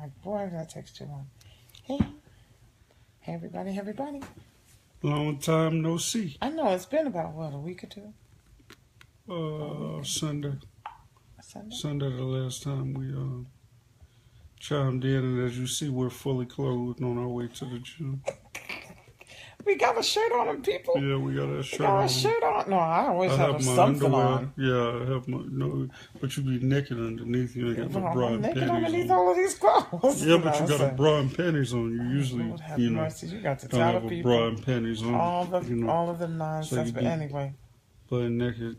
like, boy, that takes too long. Hey, hey, everybody, hey, everybody. Long time no see. I know it's been about what, a week or two? Sunday. Sunday. Sunday the last time we chimed in, and as you see, we're fully clothed on our way to the gym. We got a shirt on them, people. Yeah, we got a We shirt got on. a shirt on. No, I always I have have my something underwear. on. Yeah, I have my no, but you be naked underneath. You ain't got no bra I'm and naked panties underneath on. all of these clothes. Yeah, but you got a bra and panties on. You usually, Lord have you know, mercy. You got to don't tell have the a people bra and panties on. all of the nonsense. you But be anyway, butt naked.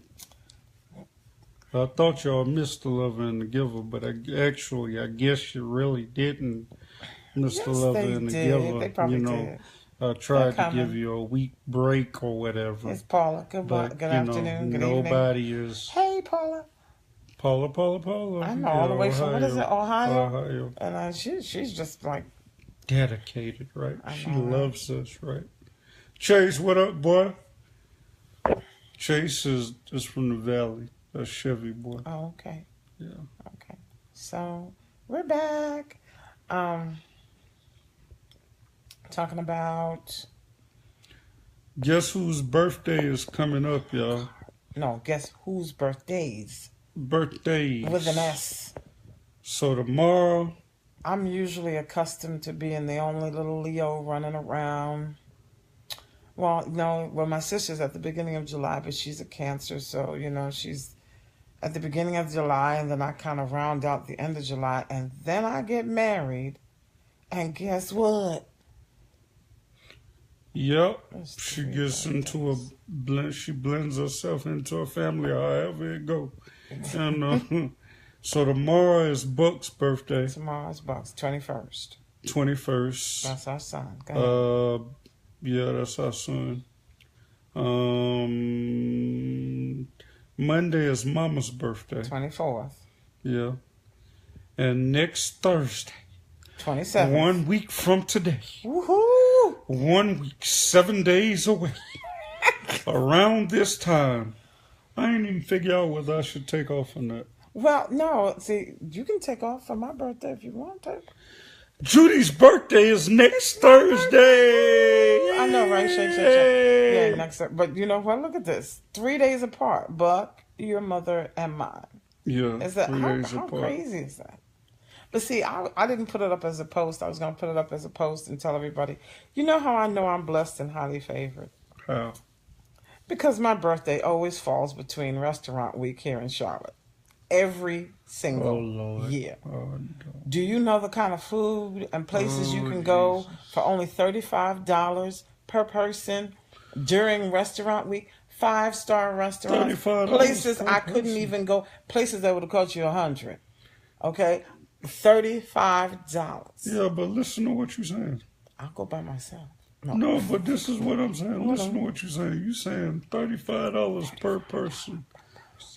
I thought y'all missed the lover and the giver, but I guess you really didn't miss the yes, lover they and the did. giver. They probably You know, did. I tried to give you a week break or whatever. It's Paula. But, Good afternoon. Good nobody evening. is. Hey, Paula. Paula. I know, all the way from, what is it, Ohio? Ohio. And she's just like... Dedicated, right? She know, loves us, right? Chase, what up, boy? Chase is from the Valley. That's Chevy, boy. Oh, okay. Yeah. Okay. So, we're back. Talking about... Guess whose birthday is coming up, y'all? No, guess whose birthdays? Birthdays. With an S. So tomorrow... I'm usually accustomed to being the only little Leo running around. Well, no, my sister's at the beginning of July, but she's a Cancer, so, she's at the beginning of July, and then I kind of round out the end of July, and then I get married, and guess what? Yep, she gets into she blends herself into a family, however it go. And so tomorrow is Buck's birthday. Tomorrow's Buck's 21st. 21st. That's our son. Go ahead. Yeah, that's our son. Monday is Mama's birthday. 24th. Yeah. And next Thursday. 27th. 1 week from today. Woohoo! 1 week, 7 days away. Around this time. I ain't even figure out whether I should take off or not. Well, no. See, you can take off for my birthday if you want to. Judy's birthday is next Thursday. I know, right? Shake. Yeah, next. But you know what? Look at this. 3 days apart. Buck, your mother, and mine. Yeah, is that 3 days how apart. Crazy is that? But see, I didn't put it up as a post. I was going to put it up as a post and tell everybody. You know how I know I'm blessed and highly favored? How? Because my birthday always falls between Restaurant Week here in Charlotte. Every single year. Oh, no. Do you know the kind of food and places you can go for only $35 per person during Restaurant Week? 5-star restaurants, places I couldn't even go, places that would have cost you $100. Okay, $35. Yeah, but listen to what you're saying. I'll go by myself. No, but this is what I'm saying. Listen to what you're saying. You're saying $35 per person.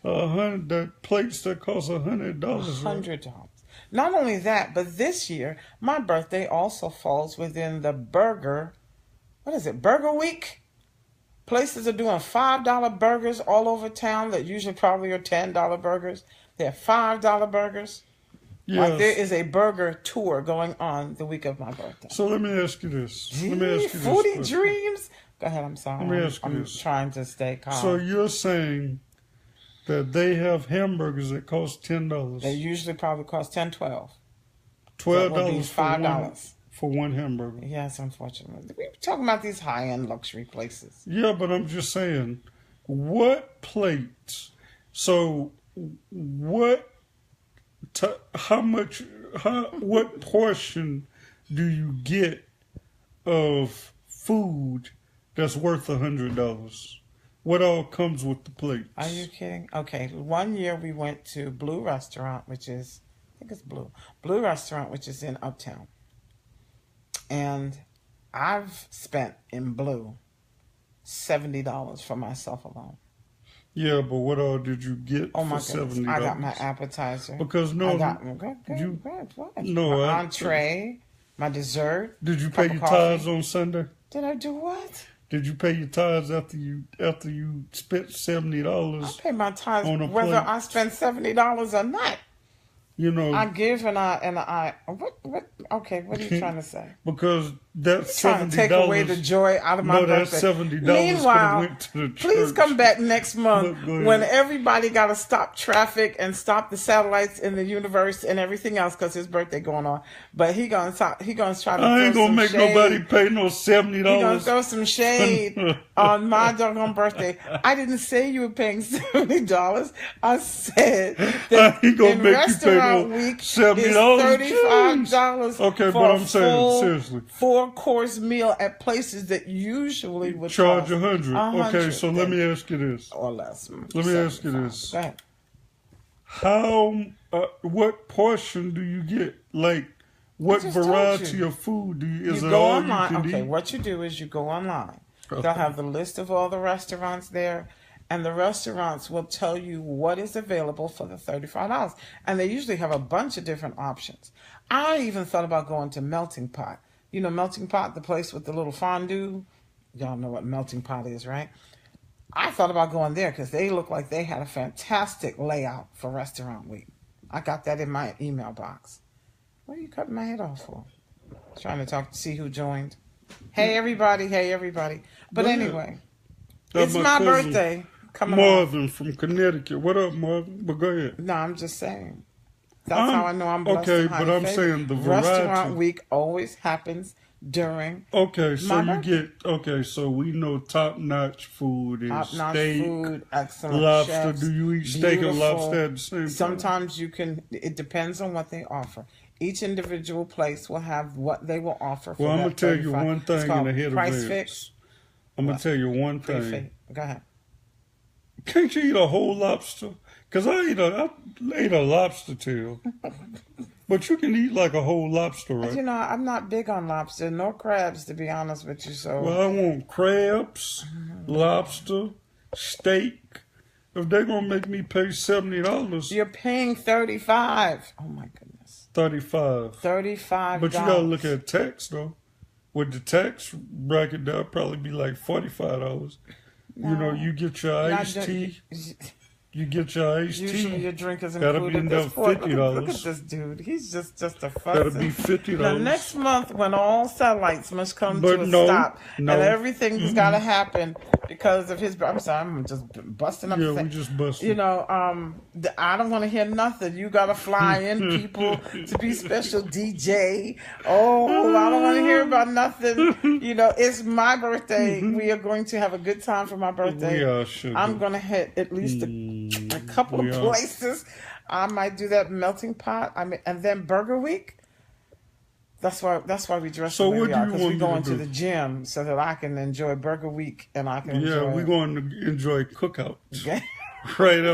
The plates that cost $100. $100. Not only that, but this year my birthday also falls within the burger. What is it? Burger Week. Places are doing $5 burgers all over town that usually probably are $10 burgers. They're $5 burgers. Yes. Like there is a burger tour going on the week of my birthday. So let me ask you this. Foodie dreams. Go ahead. I'm sorry. Let me ask you this. I'm trying to stay calm. So you're saying that they have hamburgers that cost $10. They usually probably cost $10, $12. $12 $5 for one hamburger. Yes, unfortunately. We're talking about these high-end luxury places. Yeah, but I'm just saying, what plates? So what portion do you get of food that's worth $100? What all comes with the plates? Are you kidding? Okay, one year we went to Blue Restaurant, which is, I think it's Blue Restaurant, which is in Uptown. And I've spent in Blue $70 for myself alone. Yeah, but what all did you get for $70? I got my appetizer. Because my entree, my dessert. Did you pay your tithes on Sunday? Did I do what? Did you pay your tithes after you spent $70? I pay my tithes whether I spend $70 or not. You know, I give and I. What? Okay, what are you trying to say? because that's Trying to $70. take away the joy out of my No, that birthday. $70 could have Meanwhile, went to the please church. come back next month Go ahead. when everybody got to stop traffic and stop the satellites in the universe and everything else because his birthday going on. But he gonna try to. I ain't throw gonna some make shade. nobody pay no $70. He gonna throw some shade on my doggone birthday. I didn't say you were paying $70. I said that He gonna in make you pay restaurant no week $70. is $35 Okay, for but a I'm saying, full seriously. 4-course meal at places that usually would Charge cost 100. Okay, so let me ask you this. or less. Let me ask you this. Go ahead. What portion do you get? Like, what just told variety you. of food do you? Is You it go all online. you can Okay, eat? what you do is you go online. Okay. They'll have the list of all the restaurants there, and the restaurants will tell you what is available for the $35. And they usually have a bunch of different options. I even thought about going to Melting Pot. You know Melting Pot, the place with the little fondue? Y'all know what Melting Pot is, right? I thought about going there because they look like they had a fantastic layout for Restaurant Week. I got that in my email box. What are you cutting my head off for? Trying to see who joined. Hey everybody, hey everybody. But Yeah. anyway, That's it's my cousin, birthday. Coming up. Marvin from Connecticut. What up, Marvin? But go ahead. No, I'm just saying. That's how I know I'm blessed. Okay, and but highly I'm favored. saying the Restaurant variety. Week always happens during Okay, so my you birthday. get so we know top notch food is top-notch steak, food, excellent lobster. chefs, Do you eat steak and beautiful. lobster at the same time? Sometimes you can. It depends on what they offer. Each individual place will have what they will offer. For Well, I'm that gonna tell you 35. one It's thing called in a head Price of Fix. I'm gonna tell you one thing. Prefix. Go ahead. Can't you eat a whole lobster? Cause I ate a lobster tail, but you can eat like a whole lobster, right? You know, I'm not big on lobster, nor crabs, to be honest with you. So Well, I want crabs, lobster, steak. If they're gonna make me pay $70, you're paying $35. Oh my goodness, $35. $35. But you gotta look at tax though. With the tax bracket, that'll probably be like $45. You know, you get your iced tea. You get your iced Usually tea. your drink is That'll included. be At this point, $50. look at this dude. He's just a fuss. That'll be $50. Now, next month, when all satellites must come But to a no, stop, no. and everything's got to happen because of his. I'm sorry, I'm just busting up. Yeah, the we thing. just busted. You know, I don't want to hear nothing. You got to fly in people to be special DJ. Oh, I don't want to hear about nothing. You know, it's my birthday. We are going to have a good time for my birthday. We are sugar. I'm going to hit at least a couple of places. I might do that Melting Pot. And then Burger Week. That's why we dress So the way what we do are, you because we want go to into do? the gym so that I can enjoy Burger Week and I can enjoy. Yeah, we're going to enjoy cookouts. Okay. right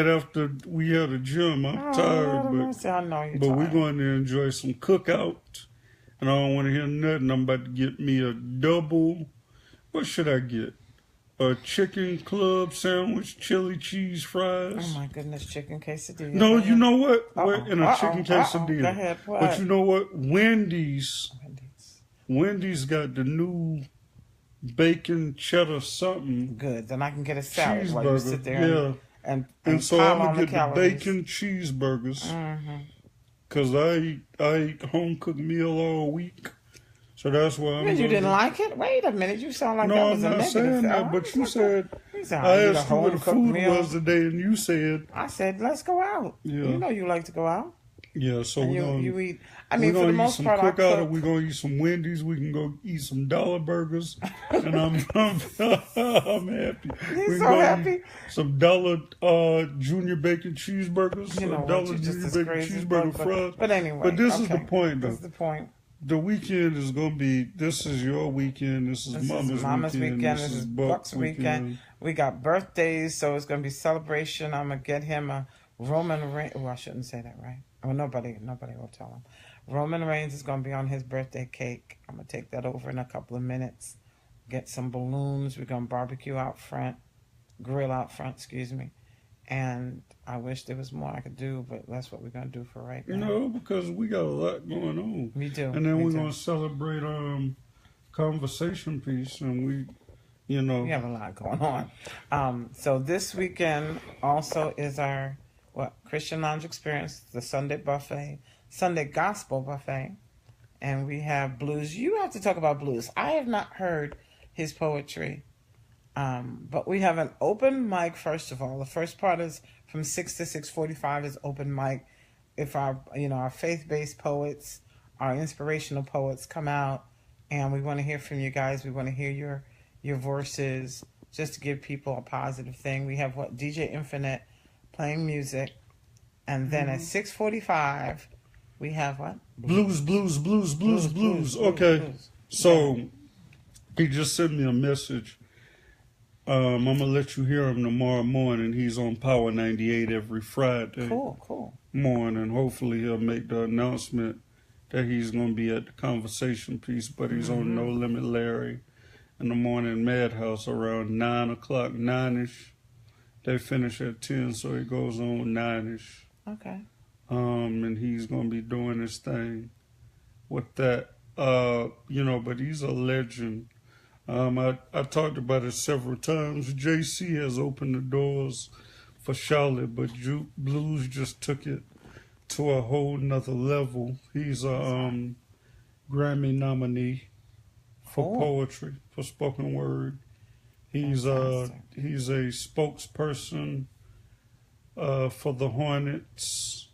after we had a gym. I'm Lord tired, have mercy, I know you're but we're tired. going to enjoy some cookout. And I don't want to hear nothing. I'm about to get me a double. What should I get? A chicken club sandwich, chili cheese fries. Oh my goodness, chicken quesadilla. No, you know what? Uh-oh, In a chicken quesadilla. Go ahead, what? But you know what? Wendy's got the new bacon cheddar something. Good. Then I can get a salad while you Cheeseburger, sit there yeah. and So pile I'm on gonna the get the calories. bacon cheeseburgers. Mm-hmm. Cause I eat home cooked meal all week. So that's why I'm. You didn't like it? Wait a minute. You sound like No, that I'm was a not negative. saying that. Oh, But you said you sound I like you eat a asked you what the home-cooked food meal. was today, and you said I said, let's go out. Yeah. You know you like to go out. yeah. So And we're gonna you eat. I mean, we're for the gonna eat most some part, I cookout, or cook. we're gonna eat some Wendy's. We can go eat some dollar burgers, and I'm happy. He's We're so gonna happy. eat some dollar junior bacon cheeseburgers, You know a what? dollar You just junior as bacon crazy. cheeseburger fries. But anyway. But this is the okay. point, though. This is the point. The weekend is gonna be. This is your weekend. This is Mama's weekend. This is Buck's weekend. We got birthdays, so it's gonna be celebration. I'm gonna get him a Roman Reigns. Oh, I shouldn't say that, right? Oh, nobody will tell him. Roman Reigns is gonna be on his birthday cake. I'm gonna take that over in a couple of minutes. Get some balloons. We're gonna barbecue out front, grill out front. Excuse me. And I wish there was more I could do, but that's what we're gonna do for right now. No, because we got a lot going on. We do. And then we we're do. gonna celebrate conversation piece, and we We have a lot going on. So this weekend also is our Well, Christian Lounge Experience, the Sunday Buffet, Sunday Gospel Buffet, and we have blues. You have to talk about blues. I have not heard his poetry, but we have an open mic. First of all, the first part is from 6 to 6:45 is open mic. If our faith-based poets, our inspirational poets come out, and we want to hear from you guys. We want to hear your voices, just to give people a positive thing. We have DJ Infinite playing music, and then at 6:45 we have what? Blues. Okay. Blues. So he just sent me a message. I'm gonna let you hear him tomorrow morning. He's on Power 98 every Friday Cool. morning. Hopefully he'll make the announcement that he's gonna be at the conversation piece, but he's on No Limit Larry in the morning Madhouse around 9 o'clock, 9ish. They finish at 10, so it goes on 9ish. Okay. And he's gonna be doing his thing with that. But he's a legend. I talked about it several times. JC has opened the doors for Charlotte, but Juke Blues just took it to a whole nother level. He's a Grammy nominee for poetry, for spoken word. He's a spokesperson for the Hornets,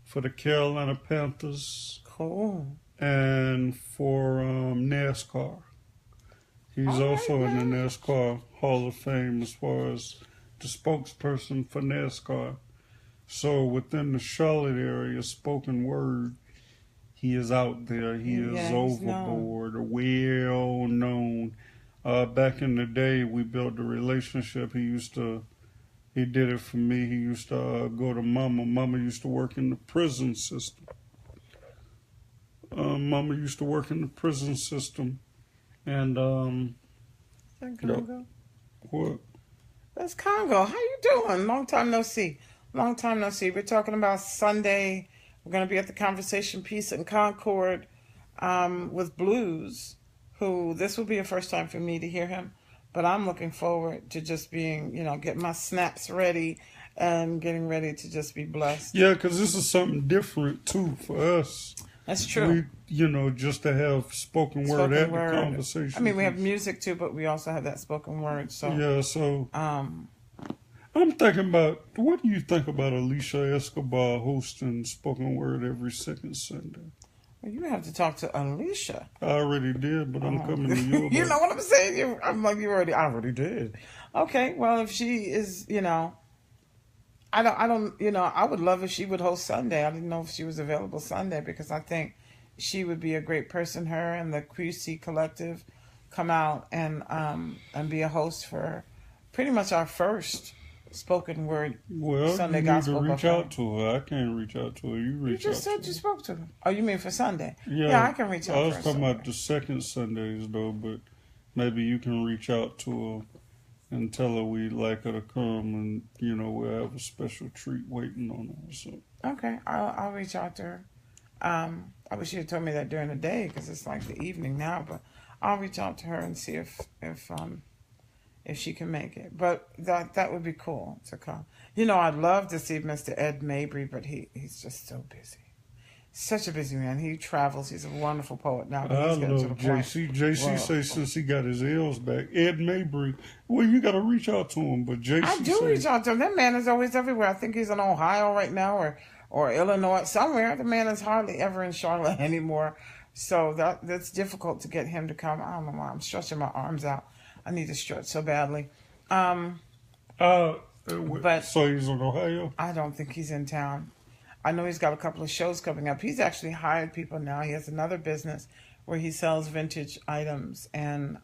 for the Carolina Panthers, Cool. and for NASCAR. He's also in the NASCAR Hall of Fame as far as the spokesperson for NASCAR. So within the Charlotte area, spoken word, he is out there. He is overboard, well known. Back in the day, we built a relationship. He did it for me. He used to go to Mama. Mama used to work in the prison system. And Is that Congo? what? That's Congo. How you doing? Long time no see. We're talking about Sunday. We're going to be at the Conversation Piece in Concord with Blues, who this will be a first time for me to hear him. But I'm looking forward to just being, getting my snaps ready and getting ready to just be blessed. Yeah, because this is something different, too, for us. That's true. Just to have spoken word at the conversation. I mean, we have music, too, but we also have that spoken word. So yeah, so I'm thinking about, what do you think about Alicia Escobar hosting spoken word every second Sunday? Well, you have to talk to Alicia. I already did, but I'm coming to you. You know what I'm saying? I'm like, I already did. Okay, well, if she is, I would love if she would host Sunday. I didn't know if she was available Sunday because I think she would be a great person. Her and the QC Collective come out and be a host for pretty much our first spoken word Sunday gospel. Well, you need to reach out to her. I can't reach out to her. You just said you spoke to her. Oh, you mean for Sunday? Yeah, I can reach out to her. I was talking about the second Sundays, though, but maybe you can reach out to her and tell her we'd like her to come, and we'll have a special treat waiting on her. So okay, I'll reach out to her. I wish you had told me that during the day because it's like the evening now, but I'll reach out to her and see if she can make it. But that would be cool to come. I'd love to see Mr. Ed Mabry, but he's just so busy. Such a busy man. He travels. He's a wonderful poet now. I love JC. JC says since he got his L's back, Ed Mabry, well, you got to reach out to him. But JC I do reach out to him. That man is always everywhere. I think he's in Ohio right now or Illinois, somewhere. The man is hardly ever in Charlotte anymore. So that's difficult to get him to come. I don't know why. I'm stretching my arms out. I need to stretch so badly. But so he's in Ohio? I don't think he's in town. I know he's got a couple of shows coming up. He's actually hired people now. He has another business where he sells vintage items, and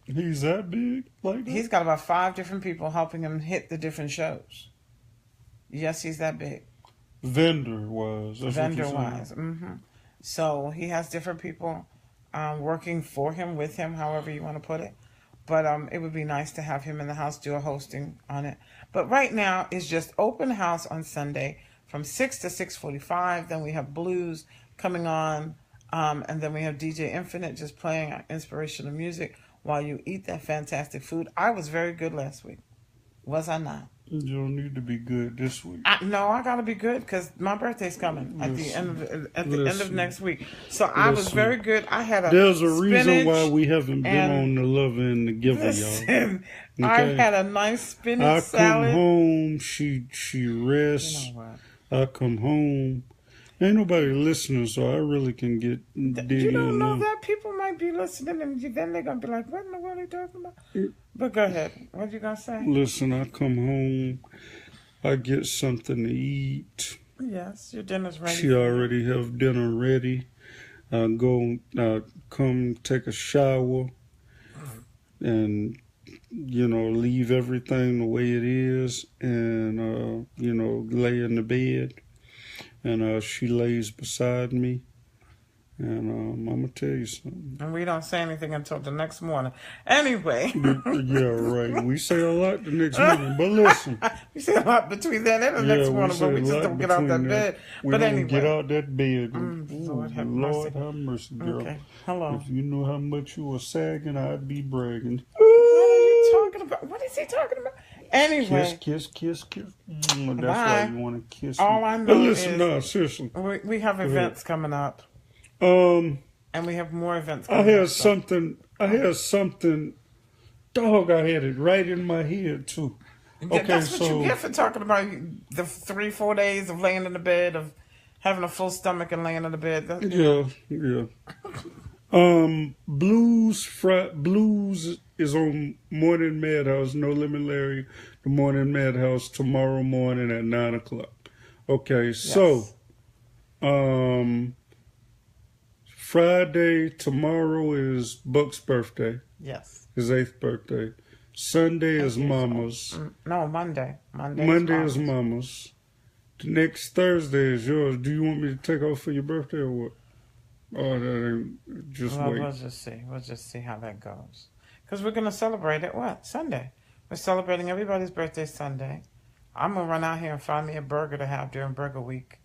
he's that big like that? He's got about 5 different people helping him hit the different shows. Yes, he's that big. Vendor-wise. Mm-hmm. So he has different people working for him, with him, however you want to put it. But it would be nice to have him in the house, do a hosting on it. But right now, it's just open house on Sunday from 6 to 6:45. Then we have blues coming on. And then we have DJ Infinite just playing inspirational music while you eat that fantastic food. I was very good last week. Was I not? You don't need to be good this week. No, I gotta be good because my birthday's coming at the end of next week. So I was very good. I had a There's a reason spinach why we haven't been and- on the Lover and the Giver, y'all. Listen, Okay. I had a nice spinach I salad. come home, she rests. You know what? I come home. Ain't nobody listening, so I really can get dig You don't in know there. that people might be listening, and then they're gonna be like, "What in the world are you talking about?" But go ahead. What you gonna say? Listen, I come home, I get something to eat. Yes, your dinner's ready. She already have dinner ready. I come take a shower and, leave everything the way it is and, lay in the bed. And she lays beside me. And I'm going to tell you something. And we don't say anything until the next morning. Anyway. Yeah, right. We say a lot the next morning. But listen. We say a lot between then and the next morning, but we just don't get out that bed. We But don't anyway. get out that bed. Lord have Lord mercy. have mercy, girl. Okay. Hello. If you knew how much you were sagging, I'd be bragging. What are you talking about? What is he talking about? Anyway. Kiss. That's Bye. why you want to kiss All me. I know But listen, is- no, seriously. We have events coming up. Um, And we have more events I coming up. had something. Dog, I had it right in my head too. Okay, That's what so you get for talking about the 3-4 days of laying in the bed, of having a full stomach and laying in the bed. yeah. Blues is on Morning Madhouse. No Limit Larry, the Morning Madhouse tomorrow morning at 9:00. Okay, so Friday tomorrow is Buck's birthday. Yes. His 8th birthday. Sunday is Mama's. No, Monday. Monday is Mama's. The next Thursday is yours. Do you want me to take off for your birthday or what? Oh, that ain't. Just Well, wait. we'll just see. We'll just see how that goes. Because we're going to celebrate it, what? Sunday. We're celebrating everybody's birthday Sunday. I'm going to run out here and find me a burger to have during Burger Week.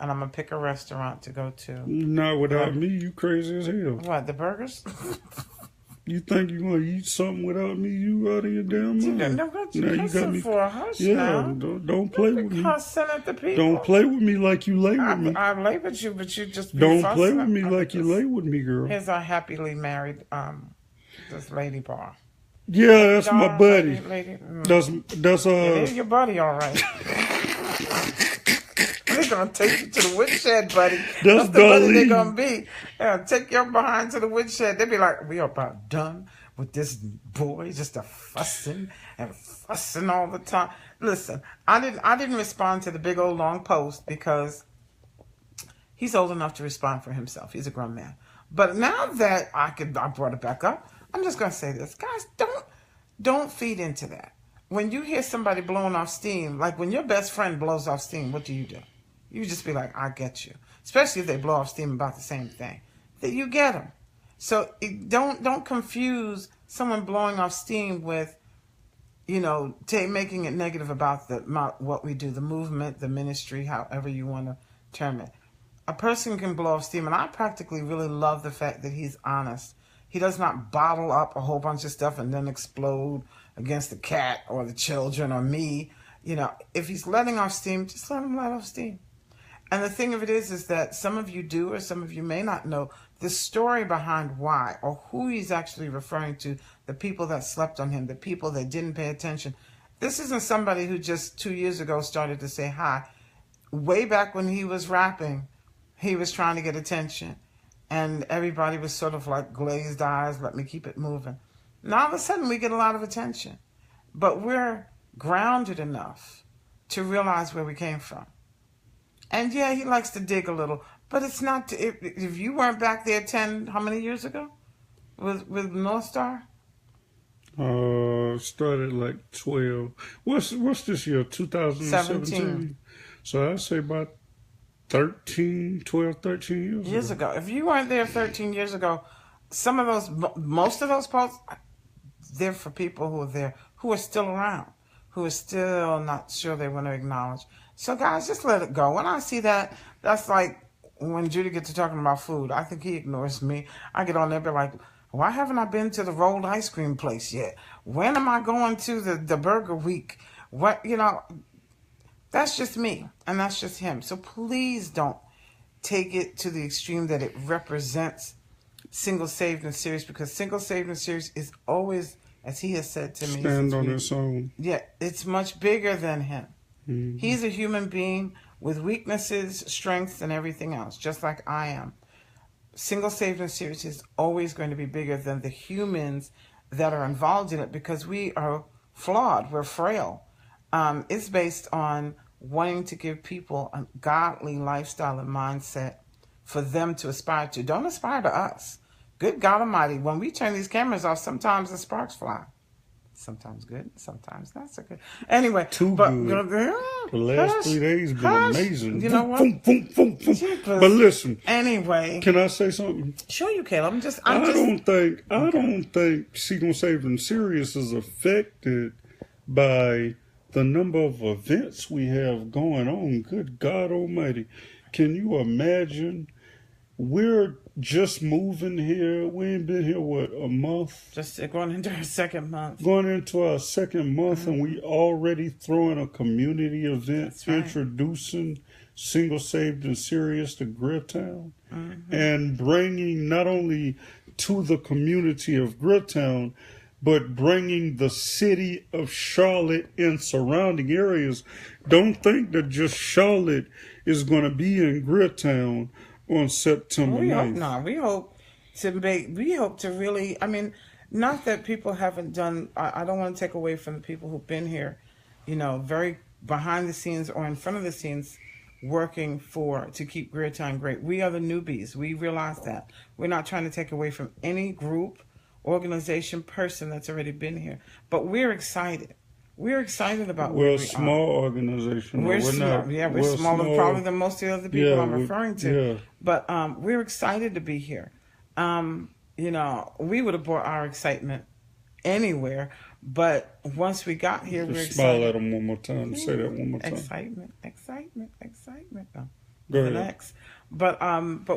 And I'm going to pick a restaurant to go to. Not without me. You crazy as hell. What, the burgers? You think you gonna eat something without me? You out of your damn You mind. don't got Now you you got cussing me. for a hush Yeah, now. don't play with me. Cussing at the people. Don't play with me like you lay with me. I lay with you, but you just be Don't fussing play with at me like you lay with me, girl. Here's our happily married, this lady bar. Yeah, that's my Darn buddy. lady. That's There's your buddy, all right. They're gonna take you to the woodshed, buddy. That's the buddy they're Darlene. gonna be. Yeah, take your behind to the woodshed. They'll be like, we are about done with this boy, just a fussing all the time. Listen, I didn't respond to the big old long post because he's old enough to respond for himself. He's a grown man. But now that I brought it back up, I'm just gonna say this, guys. Don't feed into that. When you hear somebody blowing off steam, like when your best friend blows off steam, what do? You just be like, I get you. Especially if they blow off steam about the same thing. That you get them. So don't confuse someone blowing off steam with, making it negative about what we do, the movement, the ministry, however you want to term it. A person can blow off steam, and I practically really love the fact that he's honest. He does not bottle up a whole bunch of stuff and then explode against the cat or the children or me. If he's letting off steam, just let him let off steam. And the thing of it is that some of you do or some of you may not know the story behind why or who he's actually referring to, the people that slept on him, the people that didn't pay attention. This isn't somebody who just 2 years ago started to say hi. Way back when he was rapping, he was trying to get attention. And everybody was sort of like glazed eyes, let me keep it moving. Now all of a sudden we get a lot of attention. But we're grounded enough to realize where we came from. And yeah, he likes to dig a little, but it's not. If you weren't back there how many years ago, with North Star? Started like 12. What's this year? 2017. So I'd say about 13 years ago. If you weren't there 13 years ago, most of those posts, they're for people who are there, who are still around, who are still not sure they want to acknowledge. So guys, just let it go. When I see that, that's like when Judy gets to talking about food. I think he ignores me. I get on there and be like, why haven't I been to the rolled ice cream place yet? When am I going to the Burger Week? What, that's just me and that's just him. So please don't take it to the extreme that it represents Single, Saved, and Serious, because Single, Saved, and Serious is always, as he has said to me, stand on its own. Yeah, it's much bigger than him. Mm-hmm. He's a human being with weaknesses, strengths, and everything else, just like I am. Single, Saved, and Serious is always going to be bigger than the humans that are involved in it, because we are flawed, we're frail. It's based on wanting to give people a godly lifestyle and mindset for them to aspire to. Don't aspire to us. Good God Almighty, when we turn these cameras off, sometimes the sparks fly. Sometimes good, sometimes not so good. Anyway, good. The last 3 days been amazing. You know what? But listen. Anyway, can I say something? Sure, you can. I don't think Single, Saved, and Serious is affected by the number of events we have going on. Good God Almighty. Can you imagine? We're just moving here. We ain't been here, a month? Just going into our second month. Going into our second month, and we already throwing a community event, introducing Single, Saved, and Serious to Gridtown, and bringing not only to the community of Gridtown, but bringing the city of Charlotte and surrounding areas. Don't think that just Charlotte is going to be in Gridtown on September 9th. We hope not. We hope to really, not that people haven't done, I don't want to take away from the people who've been here, very behind the scenes or in front of the scenes working to keep Gridtown great. We are the newbies. We realize that. We're not trying to take away from any group, organization, person that's already been here. But we're excited. We're excited about we're a small organization. We're small. We're smaller probably than most of the other people I'm referring to. Yeah. But we're excited to be here. We would have brought our excitement anywhere, but once we got here, we're excited. Smile at them one more time. Say that one more time. Excitement. No, the next. But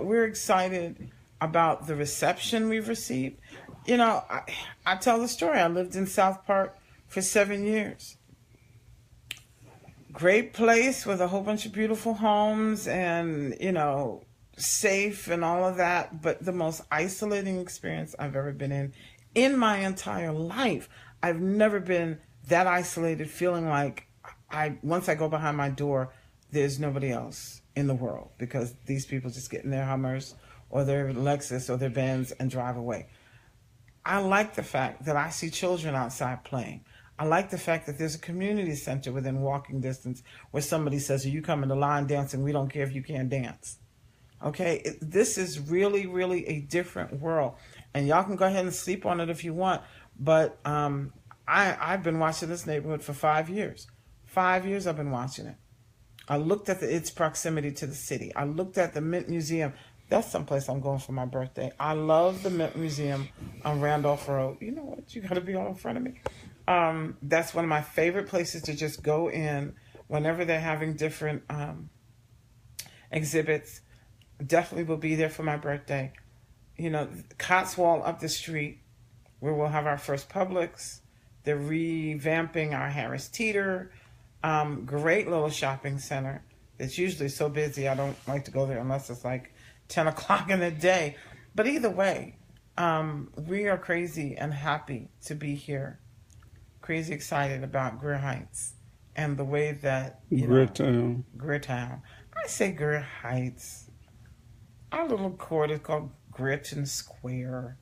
we're excited about the reception we've received. I tell the story. I lived in South Park for 7 years. Great place with a whole bunch of beautiful homes and, safe and all of that. But the most isolating experience I've ever been in my entire life. I've never been that isolated, feeling like once I go behind my door, there's nobody else in the world, because these people just get in their Hummers or their Lexus or their Benz and drive away. I like the fact that I see children outside playing. I like the fact that there's a community center within walking distance where somebody says, are you coming to line dancing? We don't care if you can't dance. Okay? This is really, really a different world. And y'all can go ahead and sleep on it if you want. But I've been watching this neighborhood for 5 years. 5 years I've been watching it. I looked at its proximity to the city. I looked at the Mint Museum. That's someplace I'm going for my birthday. I love the Mint Museum on Randolph Road. You know what? You got to be all in front of me. That's one of my favorite places to just go in whenever they're having different exhibits. Definitely will be there for my birthday. Cotswold up the street, where we'll have our first Publix. They're revamping our Harris Teeter. Great little shopping center. It's usually so busy I don't like to go there unless it's like 10 o'clock in the day. But either way, we are crazy and happy to be here. Crazy excited about Greer Heights and the way that Gridtown. I say Greer Heights. Our little court is called Gritton Square.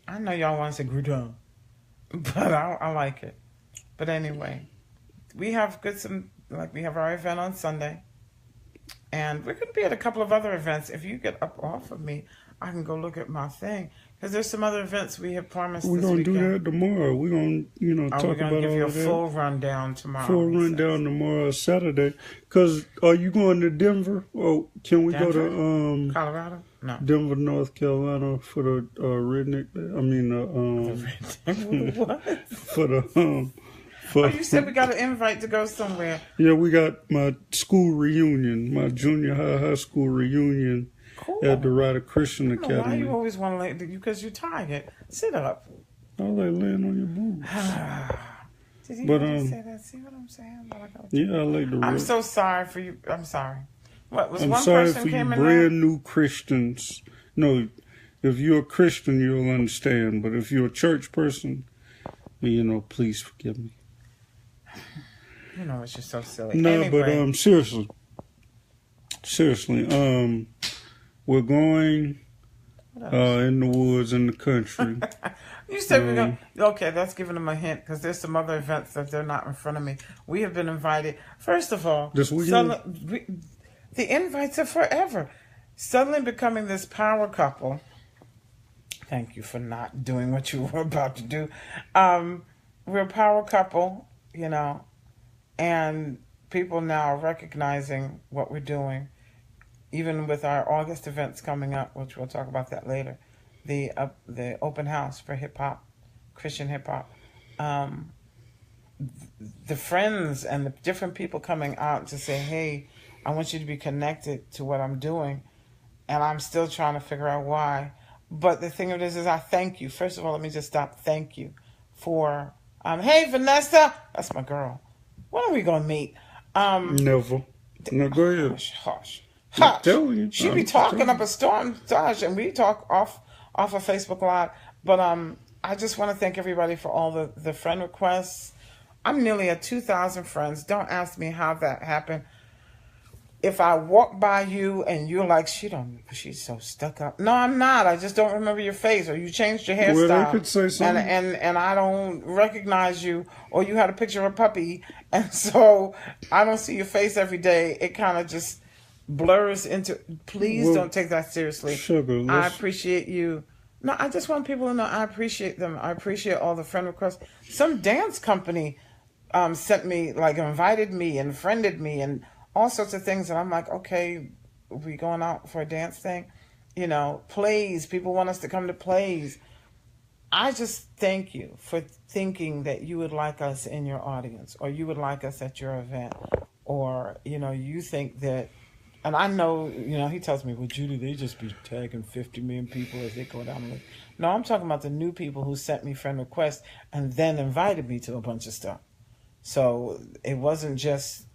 I know y'all want to say Gridtown, but I like it. But anyway, we have we have our event on Sunday, and we're going to be at a couple of other events. If you get up off of me, I can go look at my thing. Because there's some other events we have promised this weekend. We're going to do that tomorrow. We're going to, talk about all of that. We're going to give you a full rundown tomorrow. Full rundown tomorrow, Saturday. Because are you going to Denver? Or can we go to Colorado? No. Denver, North Carolina for the redneck? What? For the you said we got an invite to go somewhere. Yeah, we got my school reunion, my junior high school reunion. Cool. At the Rider Christian Academy. Why you always want to lay? Because you're tired. Sit up. I like laying on your boobs. Did you But really say that? See what I'm saying? yeah, I like the I'm rip. so sorry for you. I'm sorry. What was I'm one sorry person for you came in brand new Christians. No, if you're a Christian, you'll understand. But if you're a church person, please forgive me. You know, it's just so silly. No, Anyway. but seriously, we're going in the woods in the country. You said we're going. Okay, that's giving them a hint because there's some other events that they're not in front of me. We have been invited. First of all, This weekend? the invites are forever. Suddenly becoming this power couple. Thank you for not doing what you were about to do. We're a power couple, and people now are recognizing what we're doing, even with our August events coming up, which we'll talk about that later. The open house for hip hop, Christian hip hop. The friends and the different people coming out to say, hey, I want you to be connected to what I'm doing. And I'm still trying to figure out why. But the thing of this is I thank you. First of all, let me just stop. Thank you for, hey, Vanessa. That's my girl. When are we going to meet? Never. No, go ahead. Hush. I'm telling you. She be talking up a storm, Josh, and we talk off of Facebook Live. But I just want to thank everybody for all the friend requests. I'm nearly at 2,000 friends. Don't ask me how that happened. If I walk by you and you're like, she's so stuck up. No, I'm not. I just don't remember your face, or you changed your hairstyle. Well, they could say something. And I don't recognize you, or you had a picture of a puppy, and so I don't see your face every day. It kind of just blurs into. Please don't take that seriously. Sugar, I appreciate you. No, I just want people to know I appreciate them. I appreciate all the friend requests. Some dance company sent me, invited me and friended me and all sorts of things. And I'm like, okay, we going out for a dance thing? Plays. People want us to come to plays. I just thank you for thinking that you would like us in your audience, or you would like us at your event, or, you think that. And I know, he tells me, well, Judy, they just be tagging 50 million people as they go down the list. No, I'm talking about the new people who sent me friend requests and then invited me to a bunch of stuff. So it wasn't just,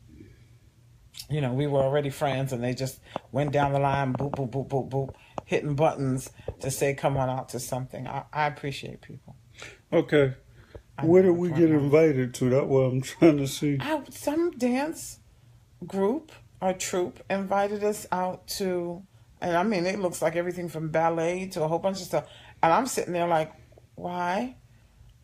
we were already friends and they just went down the line, boop, boop, boop, boop, boop, hitting buttons to say, come on out to something. I appreciate people. Okay. Where did we get invited to? That's what I'm trying to see. Some dance group or troupe invited us out to, and I mean, it looks like everything from ballet to a whole bunch of stuff. And I'm sitting there like, why?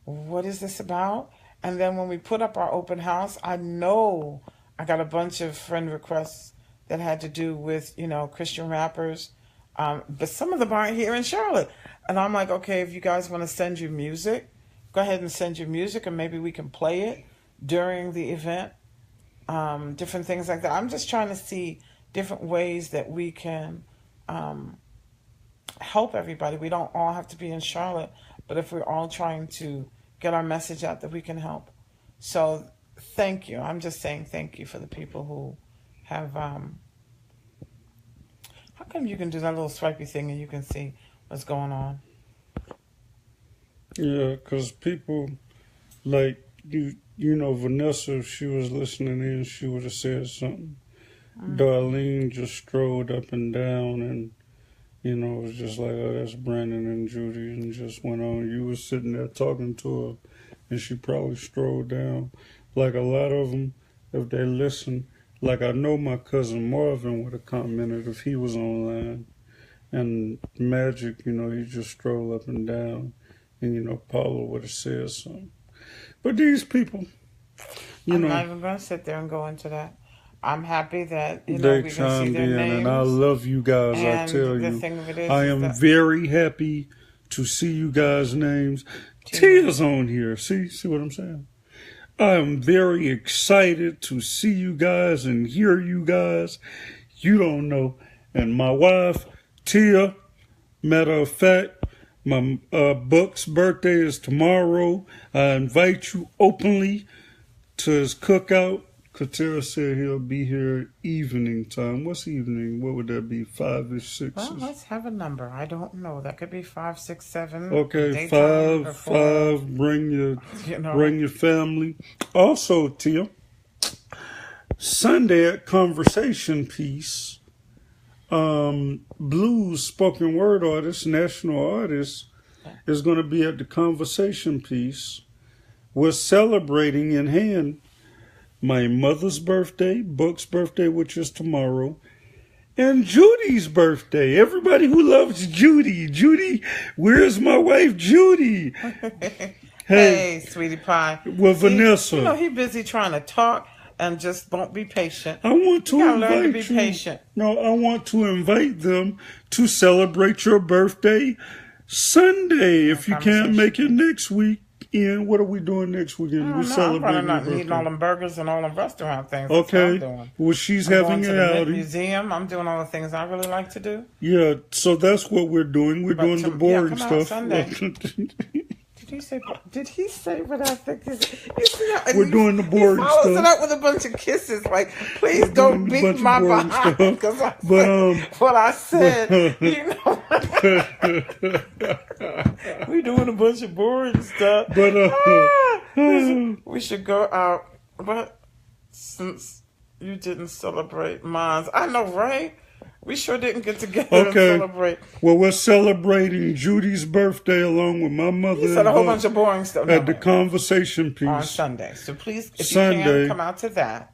What is this about? And then when we put up our open house, I know I got a bunch of friend requests that had to do with, Christian rappers. But some of them aren't here in Charlotte. And I'm like, okay, if you guys want to send your music, go ahead and send your music and maybe we can play it during the event. Different things like that. I'm just trying to see different ways that we can help everybody. We don't all have to be in Charlotte, but if we're all trying to get our message out, that we can help. So thank you. I'm just saying thank you for the people who have... how come you can do that little swipey thing and you can see what's going on? Yeah, because people like Vanessa, if she was listening in, she would have said something. Darlene just strolled up and down and, it was just like, oh, that's Brandon and Judy, and just went on. You were sitting there talking to her, and she probably strolled down. Like a lot of them, if they listen, like I know my cousin Marvin would have commented if he was online. And Magic, he just strolled up and down, and, Paula would have said something. But these people, I'm not even going to sit there and go into that. I'm happy that they we can see chimed their in, names. and I love you guys. And I tell the you, thing of it is, I am very happy to see you guys' names. Tia's on here. See what I'm saying? I am very excited to see you guys and hear you guys. You don't know. And my wife, Tia, matter of fact, my Buck's birthday is tomorrow. I invite you openly to his cookout Katera said he'll be here evening time. What's evening? What would that be? 5-ish, 6? Well, let's have a number. I don't know. That could be 5, 6, 7. Okay, Daytime or 5. Bring your You know. family. Also, Tia, Sunday at Conversation Piece, blues spoken word artist, national artist, is going to be at the Conversation Piece. We're celebrating in hand my mother's birthday, Book's birthday, which is tomorrow, and Judy's birthday. Everybody who loves Judy. Judy, where's my wife, Judy? Hey, sweetie pie. Well, See, Vanessa. You know, he busy trying to talk and just won't be patient. I want to You gotta invite learn to be you. patient. No, I want to invite them to celebrate your birthday Sunday. If you can't make it next weekend, what are we doing next weekend? We're I'm celebrating running your out and eating all birthday. them burgers and all them restaurant things. That's what I'm Okay. doing. Well, she's I'm having going to an the Mint outing. Museum. I'm doing all the things I really like to do. Yeah, so that's what we're doing. We're But doing the boring come out stuff. Sunday. Did he say what I think? You see how, We're doing the boring he follows stuff. it up with a bunch of kisses. Like, please We're don't doing a beat bunch of my boring behind stuff. because I But, said what I said. You know, we doing a bunch of boring stuff. But, We should go out. But since you didn't celebrate mine, I know, right? We sure didn't get together and Okay. celebrate. well, we're celebrating Judy's birthday along with my mother You and said a whole Buck bunch of boring stuff. at the No, Conversation on Piece. Sunday. So please, if you Sunday. can, come out to that.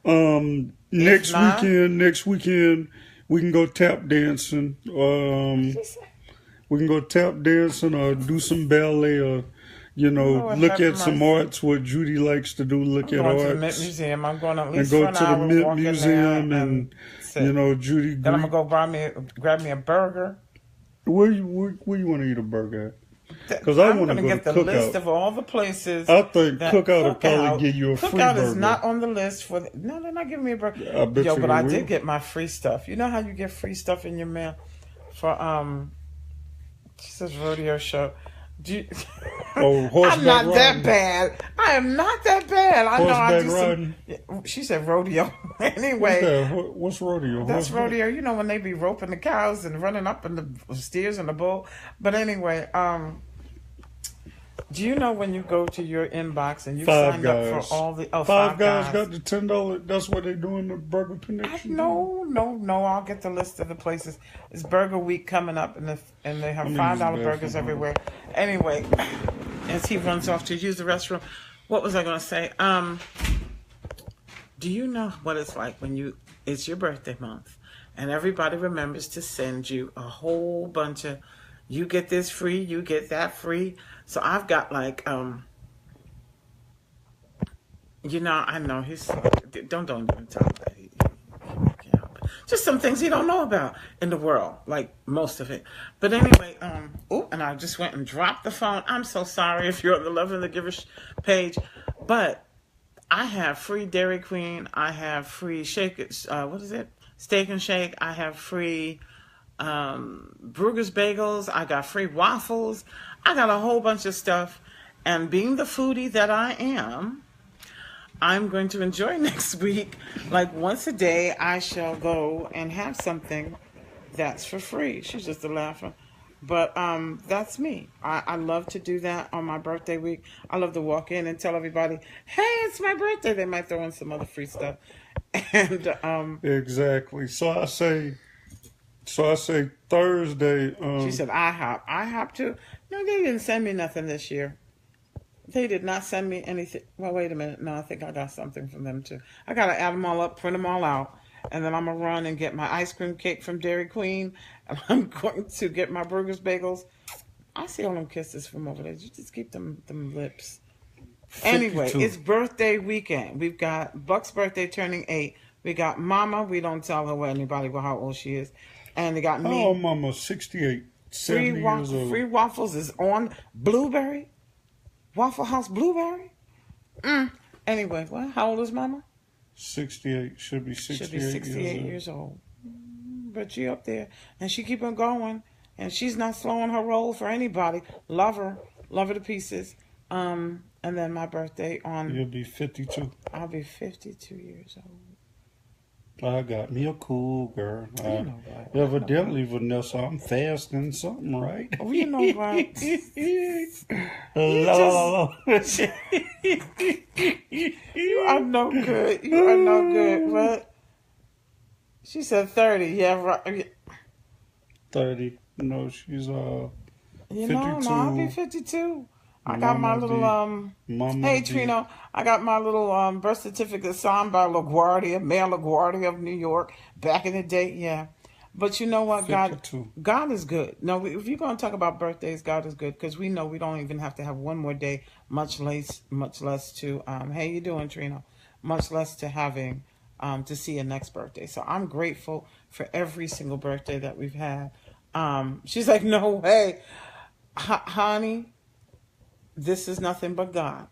Next not- weekend, we can go tap dancing. We can go tap dancing or do some ballet or, Lord look have at some mercy. arts, what Judy likes to do, look I'm at going to the Mint arts. Museum. I'm going to at And least go for an to the hour, Mint walk in there Museum and, sit. Judy. Then I'm going to go grab me a burger. Where you want to eat a burger at? 'Cause I I'm wanna gonna go get to the list Cookout. of all the places. I think that Cookout will probably Cookout- give you a free Cookout burger. is not on the list for. No, they're not giving me a burger. I bet Yo, you but they I will. did get my free stuff. You know how you get free stuff in your mail for She says rodeo show. Oh, horseback I'm not riding. that bad. I am not that bad. I know I Horseback do riding. some. She said rodeo. What's Anyway, that? What's rodeo? that's Horseback? rodeo. You know when they be roping the cows and running up and the steers and the bull. But anyway, do you know when you go to your inbox and you Five signed Guys. up for all the Five Guys got the $10. That's what they doing the burger connection. No. I'll get the list of the places. It's Burger Week coming up, and they have I'm gonna $5 use the burgers bathroom. everywhere. Anyway, as he runs off to use the restroom, what was I going to say? Do you know what it's like when it's your birthday month, and everybody remembers to send you a whole bunch of, you get this free, you get that free. So I've got like I know he's don't even tell him that. Just some things he don't know about in the world, like most of it. But anyway, and I just went and dropped the phone. I'm so sorry if you're on the Love and the Giver page, but I have free Dairy Queen. I have free Steak and Shake. I have free Bruegger's Bagels. I got free waffles. I got a whole bunch of stuff. And being the foodie that I am, I'm going to enjoy next week. Like once a day, I shall go and have something that's for free. She's just a laugher. But that's me. I love to do that on my birthday week. I love to walk in and tell everybody, hey, it's my birthday. They might throw in some other free stuff. And Exactly. So I say Thursday. she said, IHOP. IHOP too? No, they didn't send me nothing this year. They did not send me anything. Well, wait a minute. No, I think I got something from them too. I got to add them all up, print them all out. And then I'm going to run and get my ice cream cake from Dairy Queen. And I'm going to get my Bruegger's Bagels. I see all them kisses from over there. You just keep them lips. Anyway, 52. it's birthday weekend. We've got Buck's birthday turning 8. We got Mama. We don't tell her anybody how old she is. And they got me. Oh, Mama, 68, 70 years old. Free waffles is on Blueberry. Waffle House Blueberry. Anyway, how old is Mama? 68. Should be 68, Should be 68 years old. But she up there. And she keep on going. And she's not slowing her roll for anybody. Love her to pieces. And then my birthday You'll be 52. I'll be 52 years old. I got me a cool girl. You know what? Evidently, Vanessa, I'm fasting something, right? Oh, you know what? La, la, la. You are no good. You are no good. What? She said 30. Yeah, right. 30. No, she's 52. No, I'll be 52. I got my little Mama Hey D. Trino, I got my little birth certificate signed by LaGuardia, Mayor LaGuardia of New York, back in the day. Yeah, but you know what, 52. God is good. No, if you're going to talk about birthdays, God is good because we know we don't even have to have one more day, much less to hey, you doing, Trino? Much less to having to see a next birthday. So I'm grateful for every single birthday that we've had. She's like, no way, honey. This is nothing but God.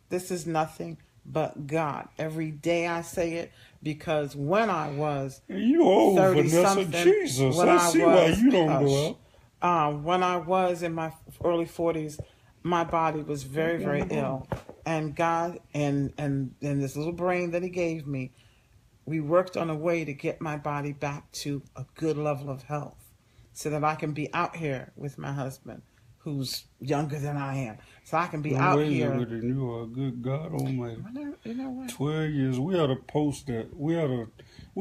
This is nothing but God. Every day I say it because when I was You old, 30 Vanessa. something, Jesus, when I I see why was, you don't go out. when I was in my early 40s, my body was very, very ill. And God and this little brain that He gave me, we worked on a way to get my body back to a good level of health so that I can be out here with my husband, who's younger than I am. So I can be out here. Younger than you are. Good God Almighty. You know what? 12 years. We ought to post that. We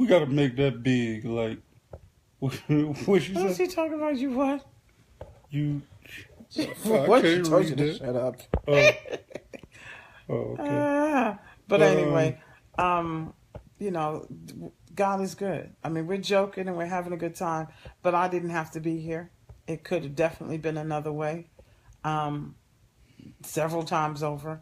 got to make that big. Like, what she What's said? he talking about? You what? You. What? She told you to shut up. Okay. But anyway, you know, God is good. I mean, we're joking and we're having a good time, but I didn't have to be here. It could have definitely been another way, several times over.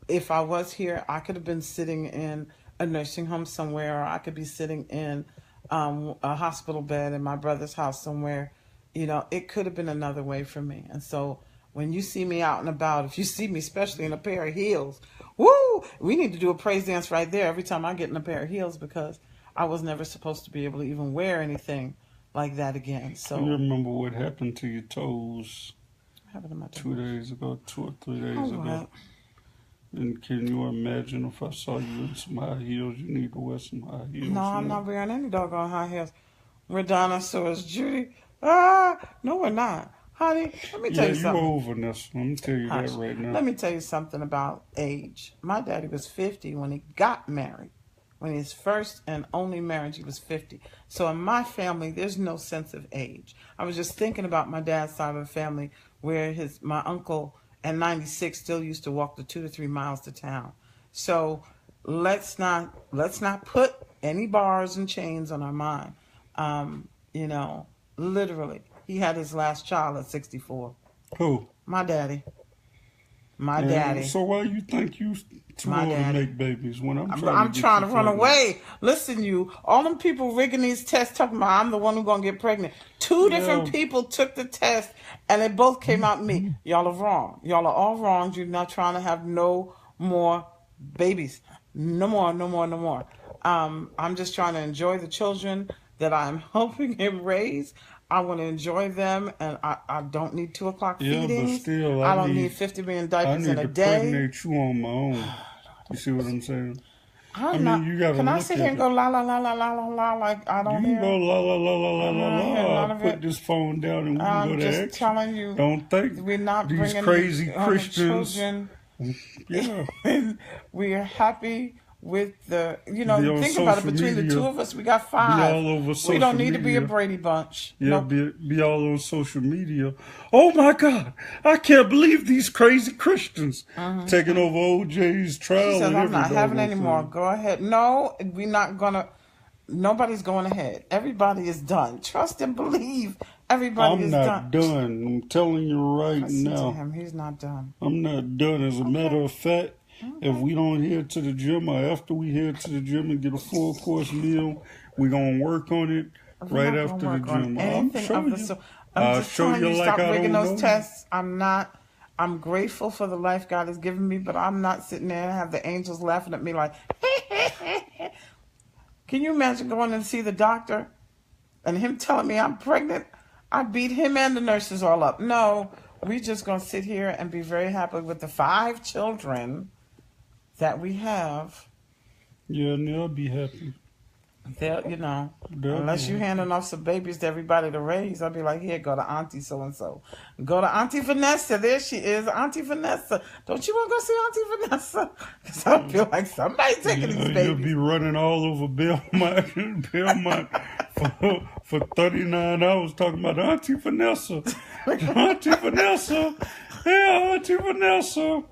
If I was here, I could have been sitting in a nursing home somewhere, or I could be sitting in a hospital bed in my brother's house somewhere. You know, it could have been another way for me. And so when you see me out and about, if you see me especially in a pair of heels, woo, we need to do a praise dance right there every time I get in a pair of heels because I was never supposed to be able to even wear anything like that again. So You remember what happened to your toes what happened to my toes? 2 days ago, 2 or 3 days Oh, ago? what? And can you imagine if I saw you in some high heels? You need to wear some high heels. No, I'm now. not wearing any doggone high heels. We're dinosaurs, Judy. No, we're not. Honey, let me tell Yeah, you you something. over this. Let me tell you Hush. that right now. Let me tell you something about age. My daddy was 50 when he got married. When his first and only marriage, he was 50. So in my family, there's no sense of age. I was just thinking about my dad's side of the family, where my uncle at 96 still used to walk the 2 to 3 miles to town. So let's not put any bars and chains on our mind. You know, literally, he had his last child at 64. Who? My daddy. My And daddy. So why you think you too My old to daddy. make babies when I'm I'm trying to get run you pregnant? away. Listen, you, all them people rigging these tests talking about I'm the one who's going to get pregnant. Two different Yeah. people took the test and they both came out me. Y'all are wrong. Y'all are all wrong. You're not trying to have no more babies. No more, no more, no more. I'm just trying to enjoy the children that I'm helping him raise. I want to enjoy them, and I don't need 2 o'clock Yeah, but feedings. still, I don't need 50 million I diapers need in a to day. pregnate you on my own. You see what I'm saying? I'm I mean, you gotta Can I look sit at here and it. go la la la la la la la like I You don't can hear? go la la la la la la I hear none la. of Put it. this phone down and we can go I'm to just action. telling you, Don't think we're not these bringing crazy the Christians. children. Yeah, We are happy with the, Be on think about it. social Between the media. two of us, we got Be 5. all over We social don't need to be a media. Brady Bunch. Yeah, No, be all on social media. Oh my God, I can't believe these crazy Christians taking over OJ's trial. she says and I'm every not having doggone any more. thing. Go ahead. No, we're not gonna. Nobody's going ahead. Everybody is done. Trust and believe. Everybody I'm is not done. I'm telling you right Listen to now. him. He's not done. I'm not done. As a matter of fact, if we don't head to the gym or after we head to the gym and get a full course meal, we're going to work on it We're right not after gonna the work on gym. I'm anything showing of the you. sort. I'm I'll just show telling you you, like stop I rigging don't those know. tests. I'm grateful for the life God has given me, but I'm not sitting there and have the angels laughing at me like, can you imagine going and see the doctor and him telling me I'm pregnant? I beat him and the nurses all up. No, we just gonna sit here and be very happy with the 5 children that we have. Yeah, and they'll be happy. They'll, They'll unless be you happy. handing off some babies to everybody to raise, I'll be like, here, go to Auntie so and so, go to Auntie Vanessa. There she is, Auntie Vanessa. Don't you want to go see Auntie Vanessa? Because I feel like somebody taking these You'll babies. be running all over Belmont for 39 hours talking about Auntie Vanessa. Auntie Vanessa. Yeah, Auntie Vanessa.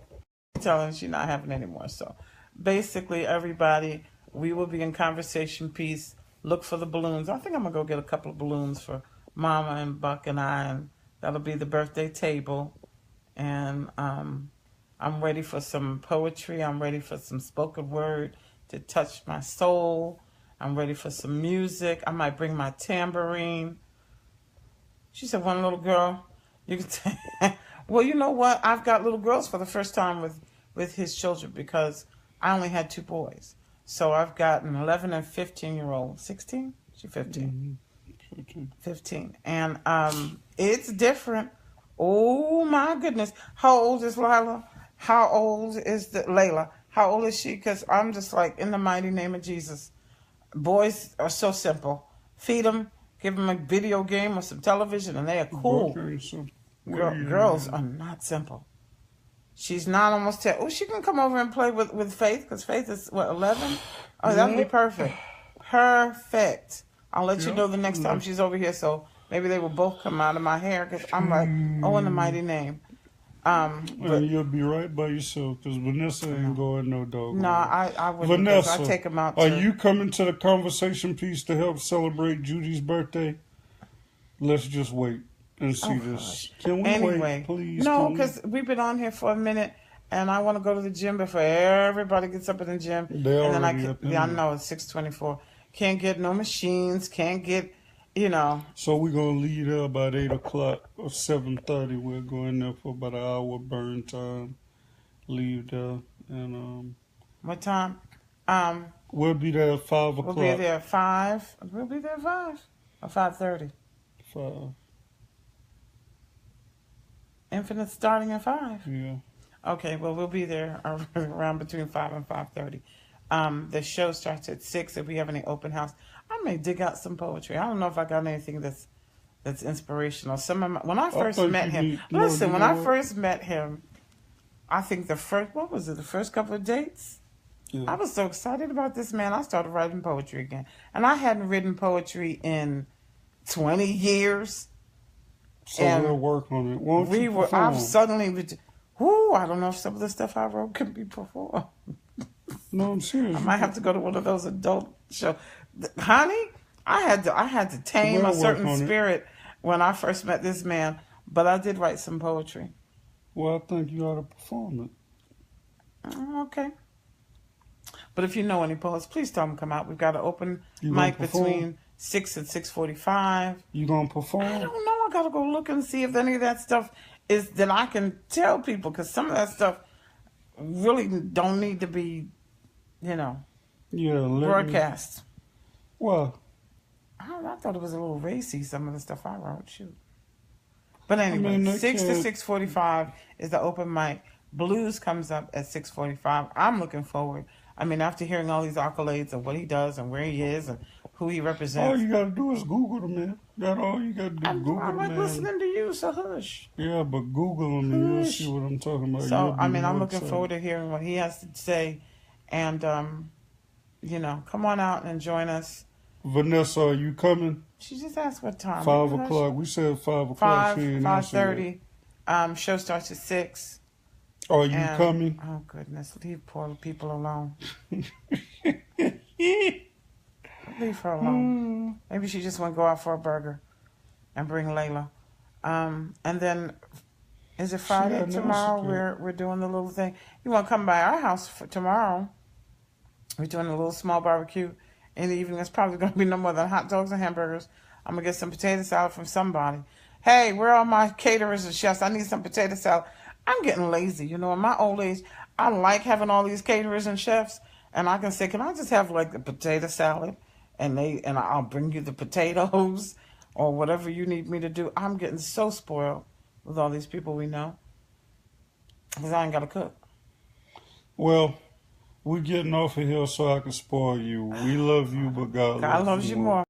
Telling she's not having any more. So basically, everybody, we will be in conversation piece. Look for the balloons. I think I'm gonna go get a couple of balloons for Mama and Buck and I, and that'll be the birthday table. And I'm ready for some poetry. I'm ready for some spoken word to touch my soul. I'm ready for some music. I might bring my tambourine. She said, one little girl. You can well, you know what? I've got little girls for the first time with his children because I only had 2 boys. So I've got an 11 and 15-year-old. 16? She's 15. 15. And it's different. Oh, my goodness. How old is Lila? How old is Layla? How old is she? Because I'm just like, in the mighty name of Jesus. Boys are so simple. Feed them, give them a video game or some television, and they are cool. Okay, so Girls are not simple. She's not almost 10. Oh, she can come over and play with Faith, because Faith is, 11? Oh, that would be perfect. Perfect. I'll let you know the next time she's over here, so maybe they will both come out of my hair, because I'm like, oh, in the mighty name. But you'll be right by yourself, because Vanessa ain't going no dog. No, I wouldn't. Vanessa, I take them out. Are you coming to the conversation piece to help celebrate Judy's birthday? Let's just wait and see this. Gosh. Can we Anyway, wait, please? no, because we've been on here for a minute, and I want to go to the gym before everybody gets up in the gym. They and then already up in I there. know it's 6:24. Can't get no machines. Can't get, So we're gonna leave there about 8 o'clock or 7:30. We'll go in there for about an hour burn time. Leave there, and What time? we'll be there at 5 o'clock. We'll be there at 5. We'll be there at 5 or 5:30. 5. Infinite starting at 5. Yeah. Okay, well, we'll be there around between 5 and 5:30. The show starts at 6. If we have any open house, I may dig out some poetry. I don't know if I got anything that's inspirational. When I first met him, when I first met him, I think the first couple of dates? Yeah. I was so excited about this man. I started writing poetry again. And I hadn't written poetry in 20 years. So And we'll work on it. Won't you perform? I don't know if some of the stuff I wrote can be performed. No, I'm serious. I might have to go to one of those adult shows. Honey, I had to tame We'll a certain work on it. spirit when I first met this man, but I did write some poetry. Well, I think you ought to perform it. Okay. But if you know any poets, please tell them to come out. We've got an open You gonna mic perform? between 6 and 6:45. You gonna perform? I don't know. I gotta go look and see if any of that stuff is that I can tell people, because some of that stuff really don't need to be, Yeah, broadcast. Well, I thought it was a little racy, some of the stuff I wrote. Shoot. But anyway, I mean, 6 to can't- 6:45 is the open mic. Blues comes up at 6:45. I'm looking forward. I mean, after hearing all these accolades of what he does and where he is and who he all represents, you gotta do is Google the man. That's all you gotta do. Google I'm the like man. listening to you, so hush. Yeah, but Google him and you'll Hush. see what I'm talking about. So, You'll be I'm more looking excited. forward to hearing what he has to say. And, come on out and join us. Vanessa, are you coming? She just asked what time. 5 Hush. o'clock. We said 5 o'clock. 5, She ain't answered yet. 5:30. Show starts at 6. Are you And- coming? Oh, goodness. Leave poor people alone. Leave her alone. Maybe she just want to go out for a burger and bring Layla. And then, is it Friday announced tomorrow? it. We're doing the little thing. You want to come by our house for tomorrow? We're doing a little small barbecue in the evening. It's probably going to be no more than hot dogs and hamburgers. I'm going to get some potato salad from somebody. Hey, where are my caterers and chefs? I need some potato salad. I'm getting lazy. In my old age, I like having all these caterers and chefs. And I can say, can I just have like the potato salad? And I'll bring you the potatoes or whatever you need me to do. I'm getting so spoiled with all these people we know. Because I ain't got to cook. Well, we're getting off of here so I can spoil you. We love you, but God God loves loves you you more. more.